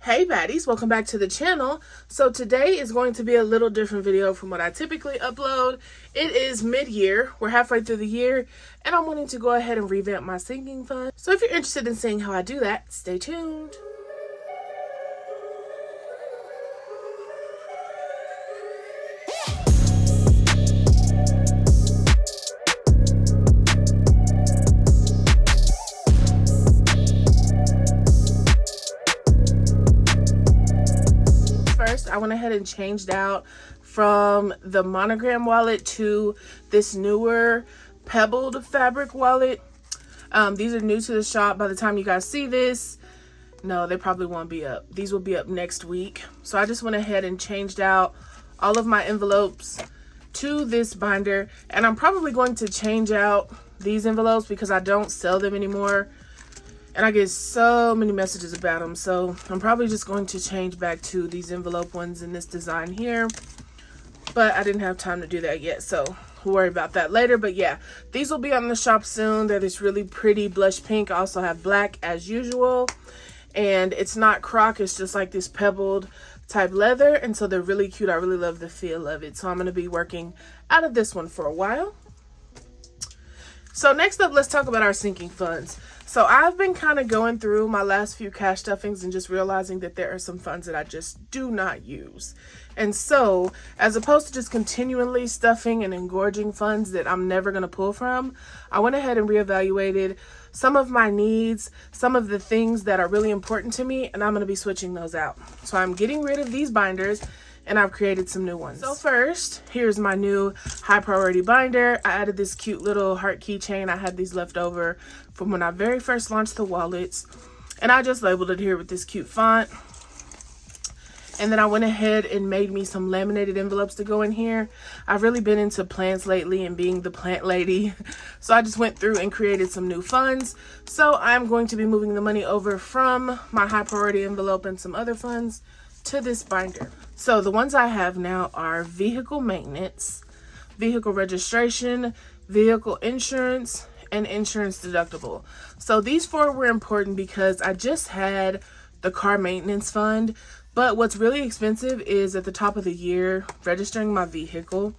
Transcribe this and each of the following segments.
Hey baddies, welcome back to the channel. So today is going to be a little different video from what I typically upload. It is mid-year, we're halfway through the year, and I'm wanting to go ahead and revamp my sinking fund. So if you're interested in seeing how I do that, stay tuned. I went ahead and changed out from the monogram wallet to this newer pebbled fabric wallet. These are new to the shop. By the time you guys see this, no, they probably won't be up. These will be up next week. So I just went ahead and changed out all of my envelopes to this binder, and I'm probably going to change out these envelopes because I don't sell them anymore. And I get so many messages about them. So I'm probably just going to change back to these envelope ones in this design here. But I didn't have time to do that yet. So we'll worry about that later. But yeah, these will be on the shop soon. They're this really pretty blush pink. I also have black as usual. And it's not croc. It's just like this pebbled type leather. And so they're really cute. I really love the feel of it. So I'm going to be working out of this one for a while. So next up, let's talk about our sinking funds. So I've been kind of going through my last few cash stuffings and just realizing that there are some funds that I just do not use. And so as opposed to just continually stuffing and engorging funds that I'm never going to pull from, I went ahead and reevaluated some of my needs, some of the things that are really important to me, and I'm going to be switching those out. So I'm getting rid of these binders and I've created some new ones. So first, here's my new high priority binder. I added this cute little heart keychain. I had these left over from when I very first launched the wallets, and I just labeled it here with this cute font. And then I went ahead and made me some laminated envelopes to go in here. I've really been into plants lately and being the plant lady. So I just went through and created some new funds. So I'm going to be moving the money over from my high priority envelope and some other funds to this binder. So the ones I have now are vehicle maintenance, vehicle registration, vehicle insurance, and insurance deductible. So these four were important because I just had the car maintenance fund, but what's really expensive is at the top of the year registering my vehicle.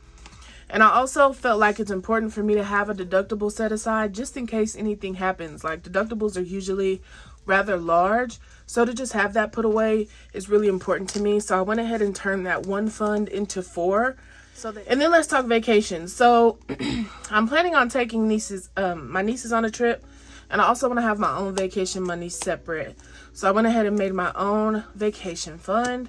And I also felt like it's important for me to have a deductible set aside just in case anything happens. Like deductibles are usually rather large, so to just have that put away is really important to me. So I went ahead and turned that one fund into four. And then let's talk vacations. So I'm planning on taking my nieces on a trip, and I also want to have my own vacation money separate. So I went ahead and made my own vacation fund.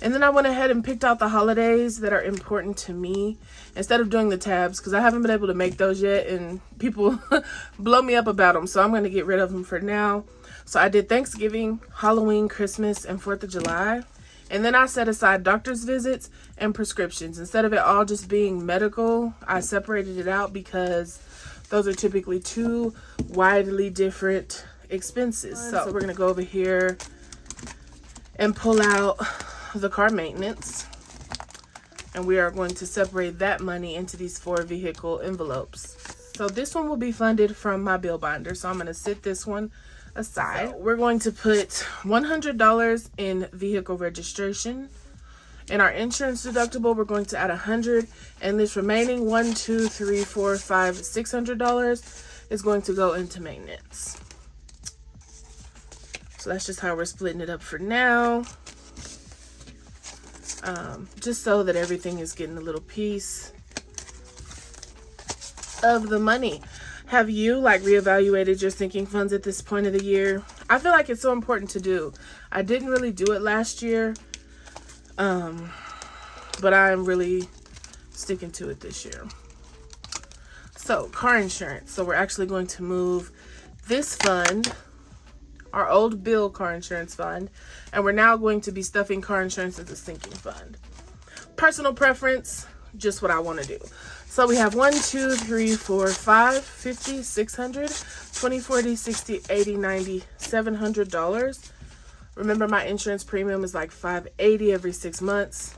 And then I went ahead and picked out the holidays that are important to me instead of doing the tabs, because I haven't been able to make those yet and people blow me up about them. So I'm going to get rid of them for now. So I did Thanksgiving, Halloween, Christmas, and 4th of July. And then I set aside doctor's visits and prescriptions. Instead of it all just being medical, I separated it out because those are typically two widely different expenses. So we're going to go over here and pull out the car maintenance, and we are going to separate that money into these four vehicle envelopes. So this one will be funded from my bill binder, so I'm going to set this one aside. So we're going to put $100 in vehicle registration. In our insurance deductible, we're going to add $100, and this remaining $600 is going to go into maintenance. So that's just how we're splitting it up for now. Just so that everything is getting a little piece of the money. Have you reevaluated your sinking funds at this point of the year? I feel like it's so important to do. I didn't really do it last year, but I'm really sticking to it this year. So car insurance. So we're actually going to move this fund, our old bill car insurance fund, and we're now going to be stuffing car insurance as a sinking fund. Personal preference, just what I want to do. So we have 1, 2, 3, 4, 5, 50, 600, 20, 40, 60, 80, 90, $700. Remember, my insurance premium is like $580 every 6 months.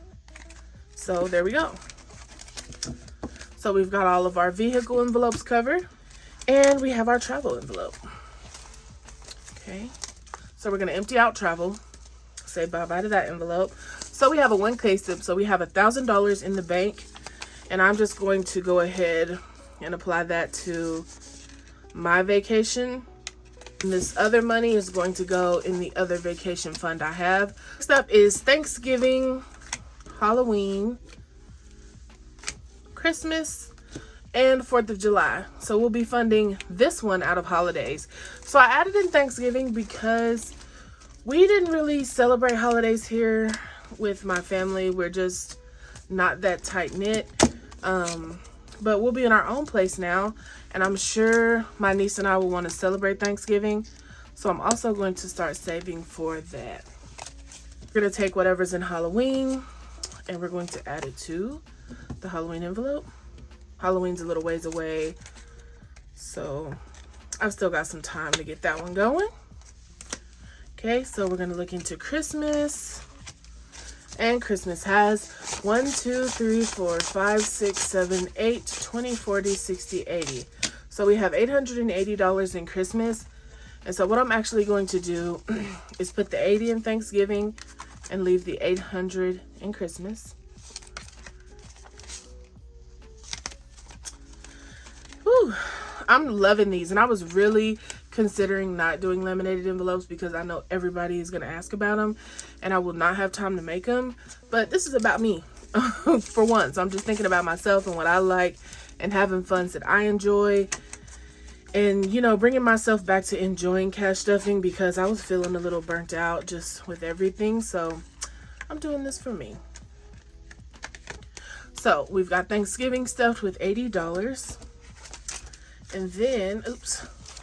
So there we go. So we've got all of our vehicle envelopes covered, and we have our travel envelope. Okay, so we're going to empty out travel. say bye-bye to that envelope. So we have a 1K slip. So we have $1,000 in the bank. And I'm just going to go ahead and apply that to my vacation. And this other money is going to go in the other vacation fund I have. Next up is Thanksgiving, Halloween, Christmas, and 4th of July. So we'll be funding this one out of holidays. So I added in Thanksgiving because we didn't really celebrate holidays here with my family. We're just not that tight-knit. But we'll be in our own place now, and I'm sure my niece and I will want to celebrate Thanksgiving. So I'm also going to start saving for that. We're going to take whatever's in Halloween, and we're going to add it to the Halloween envelope. Halloween's a little ways away, so I've still got some time to get that one going. Okay, so we're going to look into Christmas. And Christmas has 1, 2, 3, 4, 5, 6, 7, 8, 20, 40, 60, 80. So we have $880 in Christmas. And so what I'm actually going to do is put the 80 in Thanksgiving and leave the 800 in Christmas. Whew, I'm loving these. And I was really considering not doing laminated envelopes because I know everybody is going to ask about them and I will not have time to make them. But this is about me for once. I'm just thinking about myself and what I like and having funds that I enjoy, and you know, bringing myself back to enjoying cash stuffing because I was feeling a little burnt out just with everything. So I'm doing this for me. So we've got Thanksgiving stuffed with $80, and then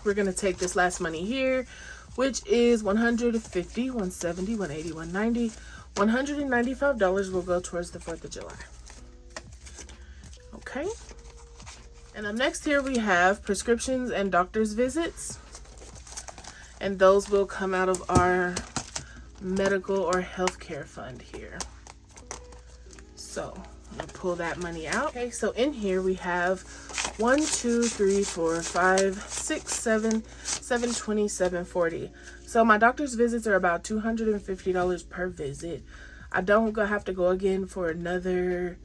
we're going to take this last money here, which is $150, $170, $180, $190. $195 will go towards the 4th of July. Okay. And up next here we have prescriptions and doctor's visits. And those will come out of our medical or healthcare fund here. So I'm going to pull that money out. Okay, so in here we have 1, 2, 3, 4, 5, 6, 7, 720, 740. So my doctor's visits are about $250 per visit. I don't have to go again for another,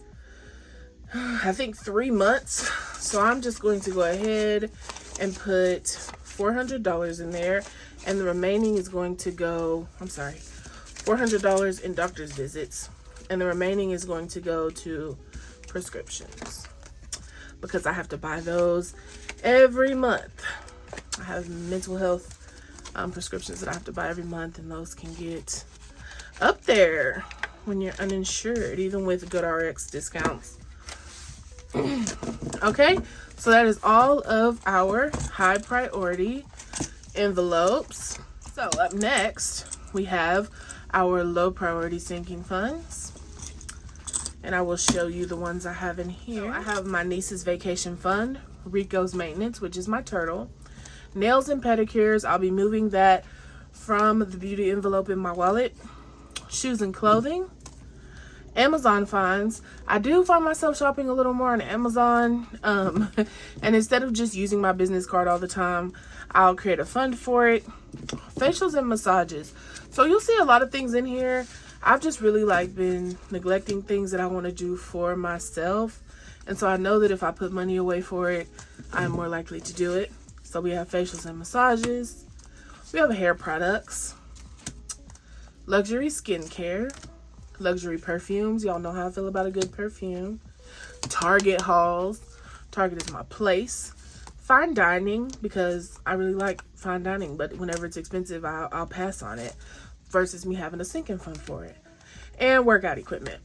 I think 3 months. So I'm just going to go ahead and put $400 in there. And the remaining is going to go, $400 in doctor's visits. And the remaining is going to go to prescriptions, because I have to buy those every month. I have mental health prescriptions that I have to buy every month, and those can get up there when you're uninsured, even with GoodRx discounts. Okay, so that is all of our high priority envelopes. So up next, we have our low priority sinking funds. And I will show you the ones I have in here. So I have my niece's vacation fund, Rico's maintenance, which is my turtle, nails and pedicures. I'll be moving that from the beauty envelope in my wallet, shoes and clothing, Amazon finds. I do find myself shopping a little more on Amazon. And instead of just using my business card all the time, I'll create a fund for it. Facials and massages. So you'll see a lot of things in here. I've just really been neglecting things that I want to do for myself. And so I know that if I put money away for it, I'm more likely to do it. So we have facials and massages. We have hair products, luxury skincare, luxury perfumes. Y'all know how I feel about a good perfume. Target hauls. Target is my place. Fine dining, because I really like fine dining, but whenever it's expensive, I'll pass on it, versus me having a sinking fund for it. And workout equipment.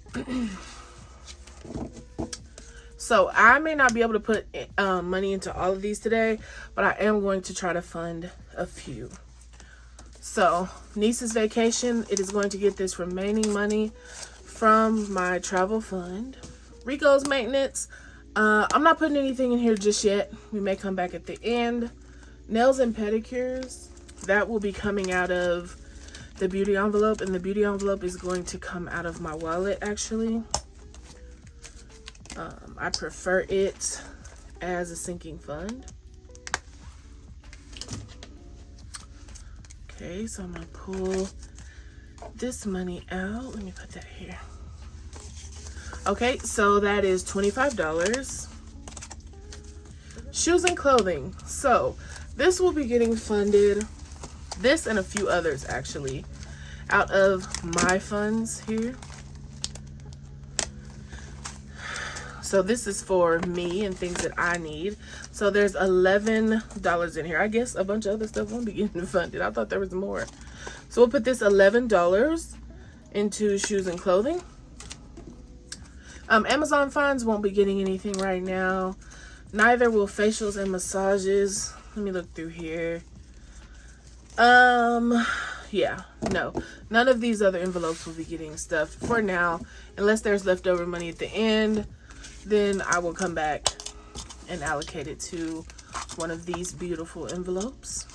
So I may not be able to put money into all of these today, but I am going to try to fund a few. So niece's vacation, it is going to get this remaining money from my travel fund. Rico's maintenance, I'm not putting anything in here just yet. We may come back at the end. Nails and pedicures, that will be coming out of the beauty envelope, and the beauty envelope is going to come out of my wallet actually. I prefer it as a sinking fund. Okay, so I'm gonna pull this money out. Let me put that here. Okay, so that is $25. Shoes and clothing. So this will be getting funded, this and a few others actually, out of my funds here. So this is for me and things that I need. So there's $11 in here. I guess a bunch of other stuff won't be getting funded. I thought there was more. So we'll put this $11 into shoes and clothing. Amazon funds won't be getting anything right now. Neither will facials and massages. Let me look through here. Yeah, no. None of these other envelopes will be getting stuff for now. Unless there's leftover money at the end, then I will come back and allocate it to one of these beautiful envelopes.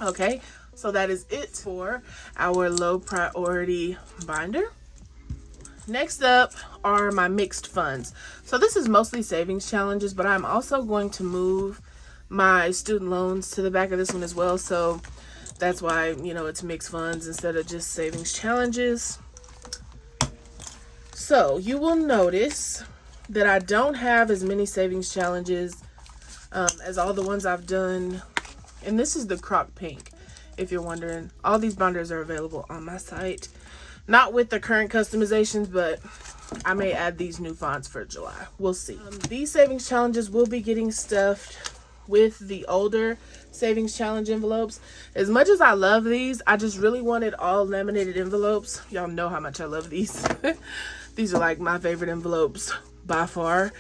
Okay, so that is it for our low priority binder. Next up are my mixed funds. So this is mostly savings challenges, but I'm also going to move my student loans to the back of this one as well. So that's why, you know, it's mixed funds instead of just savings challenges. So you will notice that I don't have as many savings challenges as all the ones I've done. And this is the croc pink, if you're wondering. All these binders are available on my site. Not with the current customizations, but I may add these new fonts for July. We'll see. These savings challenges will be getting stuffed with the older savings challenge envelopes. As much as I love these, I just really wanted all laminated envelopes. Y'all know how much I love these. These are like my favorite envelopes by far.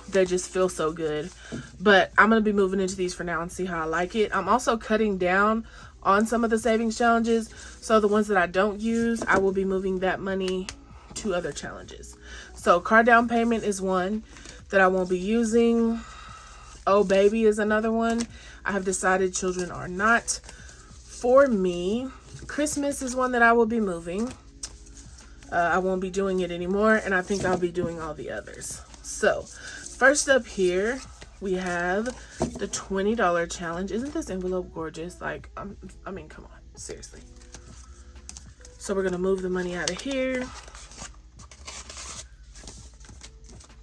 They just feel so good. But I'm going to be moving into these for now and see how I like it. I'm also cutting down on some of the savings challenges. So the ones that I don't use, I will be moving that money to other challenges. So car down payment is one that I won't be using. Oh Baby is another one. I have decided children are not for me. Christmas is one that I will be moving. I won't be doing it anymore, and I think I'll be doing all the others. So first up here, we have the $20 challenge. Isn't this envelope gorgeous? Like, I mean, come on, seriously. So we're gonna move the money out of here.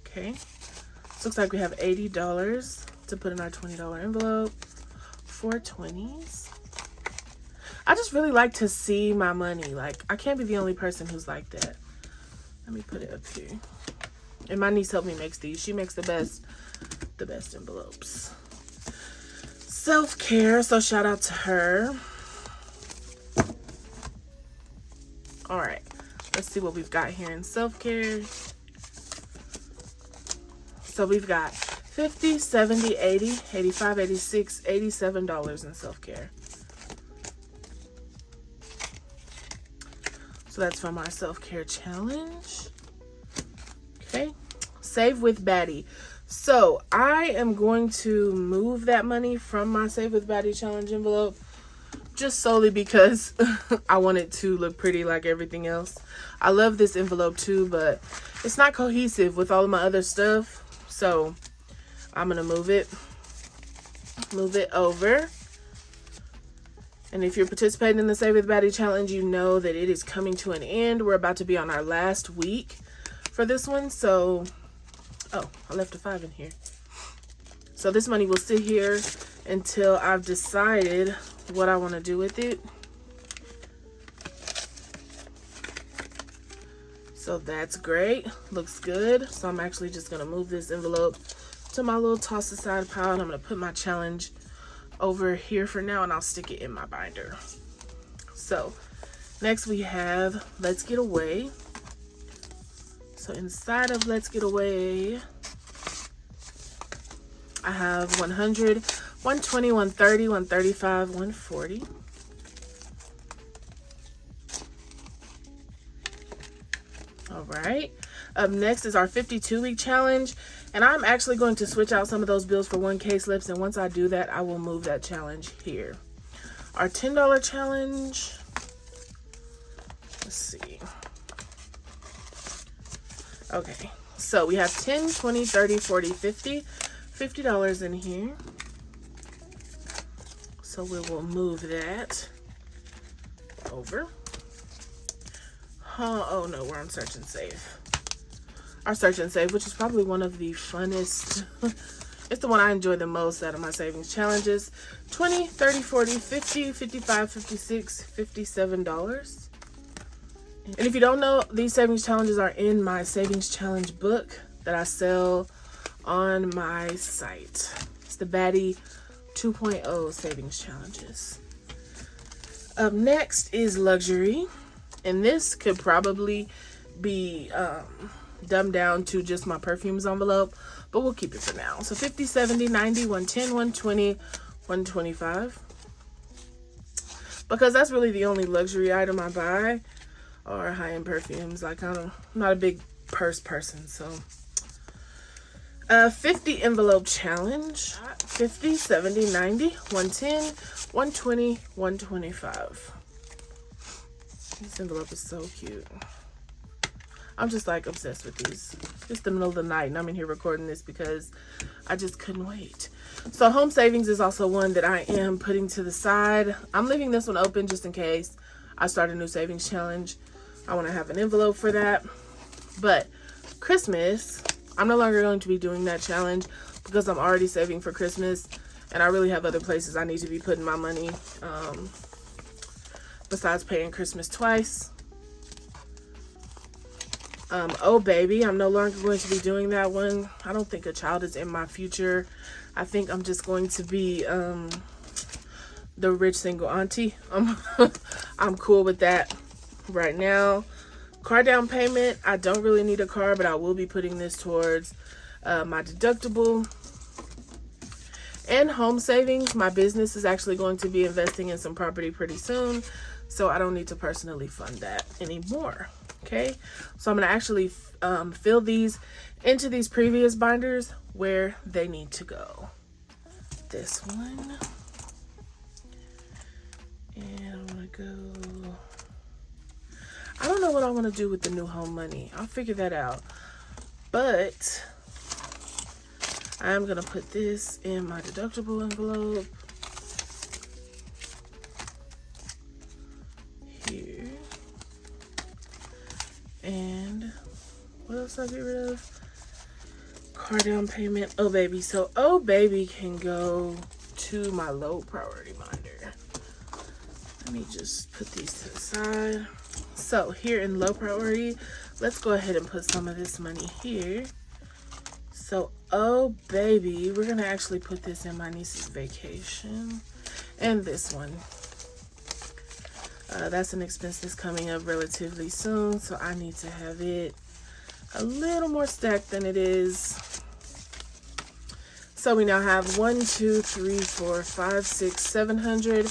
Okay, so looks like we have $80 to put in our $20 envelope. 4 20s. I just really like to see my money. Like, I can't be the only person who's like that. Let me put it up here. And my niece helped me make these. She makes the best envelopes. Self-care, so shout out to her. All right, let's see what we've got here in self-care. So we've got $50, $70, $80, $85, $86, $87 in self-care. So that's from our self-care challenge. Okay, save with Baddie. So I am going to move that money from my Save with Baddies challenge envelope just solely because I want it to look pretty like everything else. I love this envelope too, but it's not cohesive with all of my other stuff. So I'm going to move it over. And if you're participating in the Save with Baddies challenge, you know that it is coming to an end. We're about to be on our last week for this one. So, oh, I left a 5 in here. So this money will sit here until I've decided what I want to do with it. So that's great. Looks good. So I'm actually just going to move this envelope to my little toss aside pile. And I'm going to put my challenge over here for now, and I'll stick it in my binder. So next we have Let's Get Away. So inside of Let's Get Away, I have 100, 120, 130, 135, 140. All right. Up next is our 52-week challenge. And I'm actually going to switch out some of those bills for 1K slips. And once I do that, I will move that challenge here. Our $10 challenge. Let's see. Okay. So we have 10, 20, 30, 40, 50. $50 in here. So we will move that over. Oh no, we're on search and save. Our search and save, which is probably one of the funnest. It's the one I enjoy the most out of my savings challenges. 20, 30, 40, 50, 55, 56, $57. And if you don't know, these savings challenges are in my savings challenge book that I sell on my site. It's the Baddie 2.0 savings challenges. Up next is luxury. And this could probably be dumbed down to just my perfumes envelope, but we'll keep it for now. So 50, 70, 90, 110, 120, 125. Because that's really the only luxury item I buy are high-end perfumes. Like, I'm not a big purse person, so. 50 envelope challenge. 50, 70, 90, 110, 120, 125. This envelope is so cute. I'm just like obsessed with these. It's the middle of the night and I'm in here recording this because I just couldn't wait. So home savings is also one that I am putting to the side. I'm leaving this one open just in case I start a new savings challenge. I want to have an envelope for that. But Christmas, I'm no longer going to be doing that challenge because I'm already saving for Christmas and I really have other places I need to be putting my money besides paying Christmas twice. Oh baby, I'm no longer going to be doing that one. I don't think a child is in my future. I think I'm just going to be the rich single auntie. I'm cool with that right now. Car down payment, I don't really need a car, but I will be putting this towards my deductible. And home savings, my business is actually going to be investing in some property pretty soon, so I don't need to personally fund that anymore. Okay, so I'm going to actually fill these into these previous binders where they need to go. This one. And I'm going to go... I don't know what I want to do with the new home money. I'll figure that out. But I'm going to put this in my deductible envelope. Here. And what else I get rid of? Car down payment. Oh baby. So oh baby can go to my low priority binder. Let me just put these to the side. So here in low priority, let's go ahead and put some of this money here. So oh baby, we're gonna actually put this in my niece's vacation and this one. That's an expense that's coming up relatively soon, so I need to have it a little more stacked than it is. So we now have 1, 2, 3, 4, 5, 6, 700,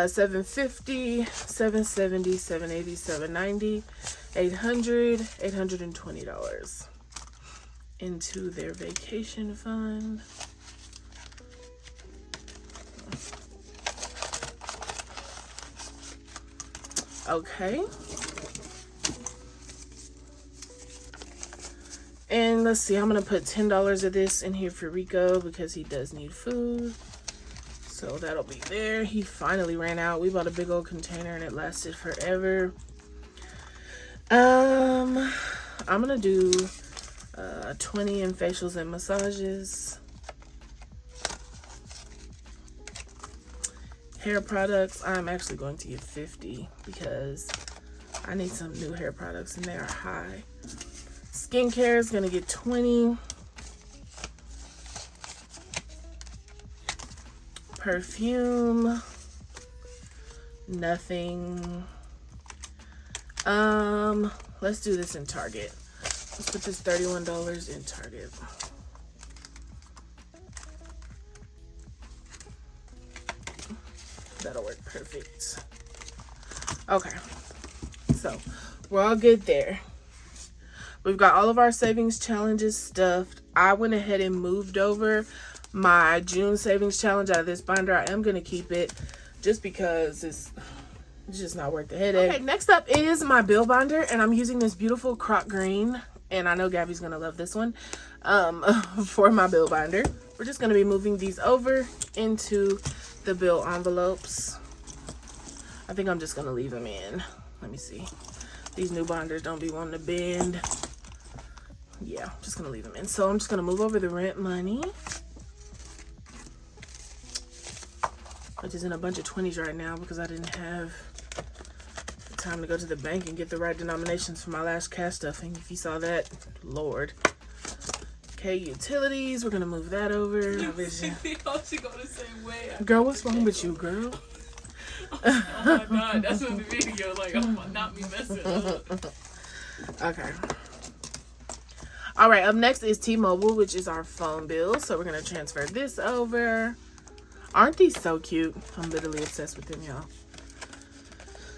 750, 770, 780, 790, 800, $820 into their vacation fund. Okay. And let's see, I'm going to put $10 of this in here for Rico because he does need food. So that'll be there. He finally ran out. We bought a big old container and it lasted forever. I'm going to do 20 in facials and massages. Hair products, I'm actually going to get 50 because I need some new hair products and they are high. Skincare is going to get 20. Perfume, nothing. Let's do this in Target. Let's put this $31 in Target. That'll work perfect. Okay, so we're all good there. We've got all of our savings challenges stuffed. I went ahead and moved over my June savings challenge out of this binder. I am going to keep it just because it's just not worth the headache. Okay, next up is my bill binder, and I'm using this beautiful croc green, and I know Gabby's going to love this one for my bill binder. We're just going to be moving these over into the bill envelopes. I think I'm just gonna leave them in. Let me see. These new binders don't be wanting to bend. Yeah, I'm just gonna leave them in. So I'm just gonna move over the rent money, which is in a bunch of 20s right now because I didn't have time to go to the bank and get the right denominations for my last cash stuffing. If you saw that, Lord. Okay, utilities, we're gonna move that over. She go the same way. Girl, what's wrong with you, girl? Oh my God, that's in the video. Like, oh, not me messing up. Okay. All right, up next is T-Mobile, which is our phone bill. So we're gonna transfer this over. Aren't these so cute? I'm literally obsessed with them, y'all.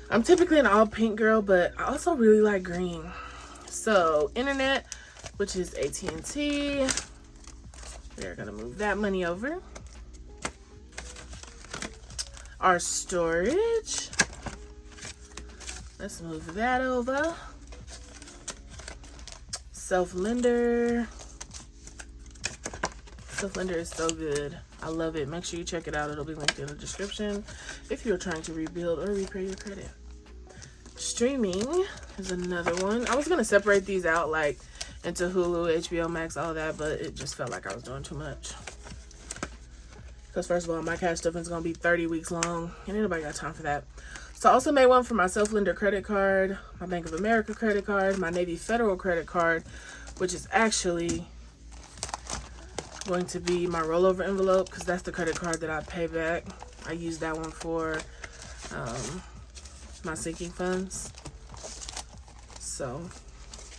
I'm typically an all pink girl, but I also really like green. So internet, which is AT&T. We're gonna move that money over. Our storage, let's move that over. Self-lender. Self-lender is so good. I love it. Make sure you check it out. It'll be linked in the description if you're trying to rebuild or repair your credit. Streaming is another one. I was gonna separate these out like into Hulu, HBO Max, all that, but it just felt like I was doing too much. Because first of all, my cash stuffing is going to be 30 weeks long. And ain't nobody got time for that. So I also made one for my Self-Lender credit card, my Bank of America credit card, my Navy Federal credit card, which is actually going to be my rollover envelope because that's the credit card that I pay back. I use that one for my sinking funds. So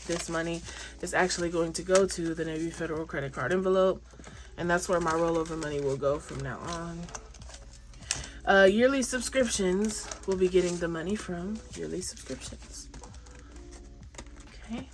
this money is actually going to go to the Navy Federal credit card envelope. And that's where my rollover money will go from now on. Yearly subscriptions, we'll be getting the money from yearly subscriptions. Okay.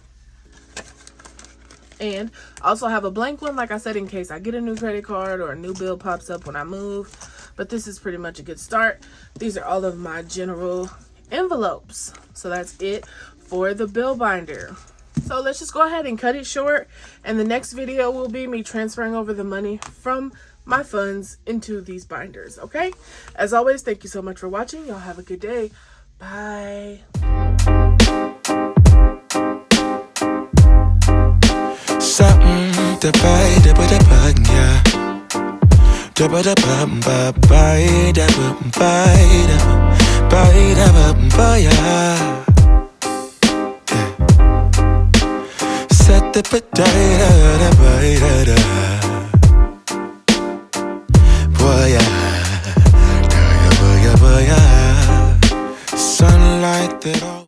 And I also have a blank one, like I said, in case I get a new credit card or a new bill pops up when I move. But this is pretty much a good start. These are all of my general envelopes. So that's it for the bill binder. So let's just go ahead and cut it short. And the next video will be me transferring over the money from my funds into these binders, okay? As always, thank you so much for watching. Y'all have a good day. Bye. Set the potato, boy, sunlight that all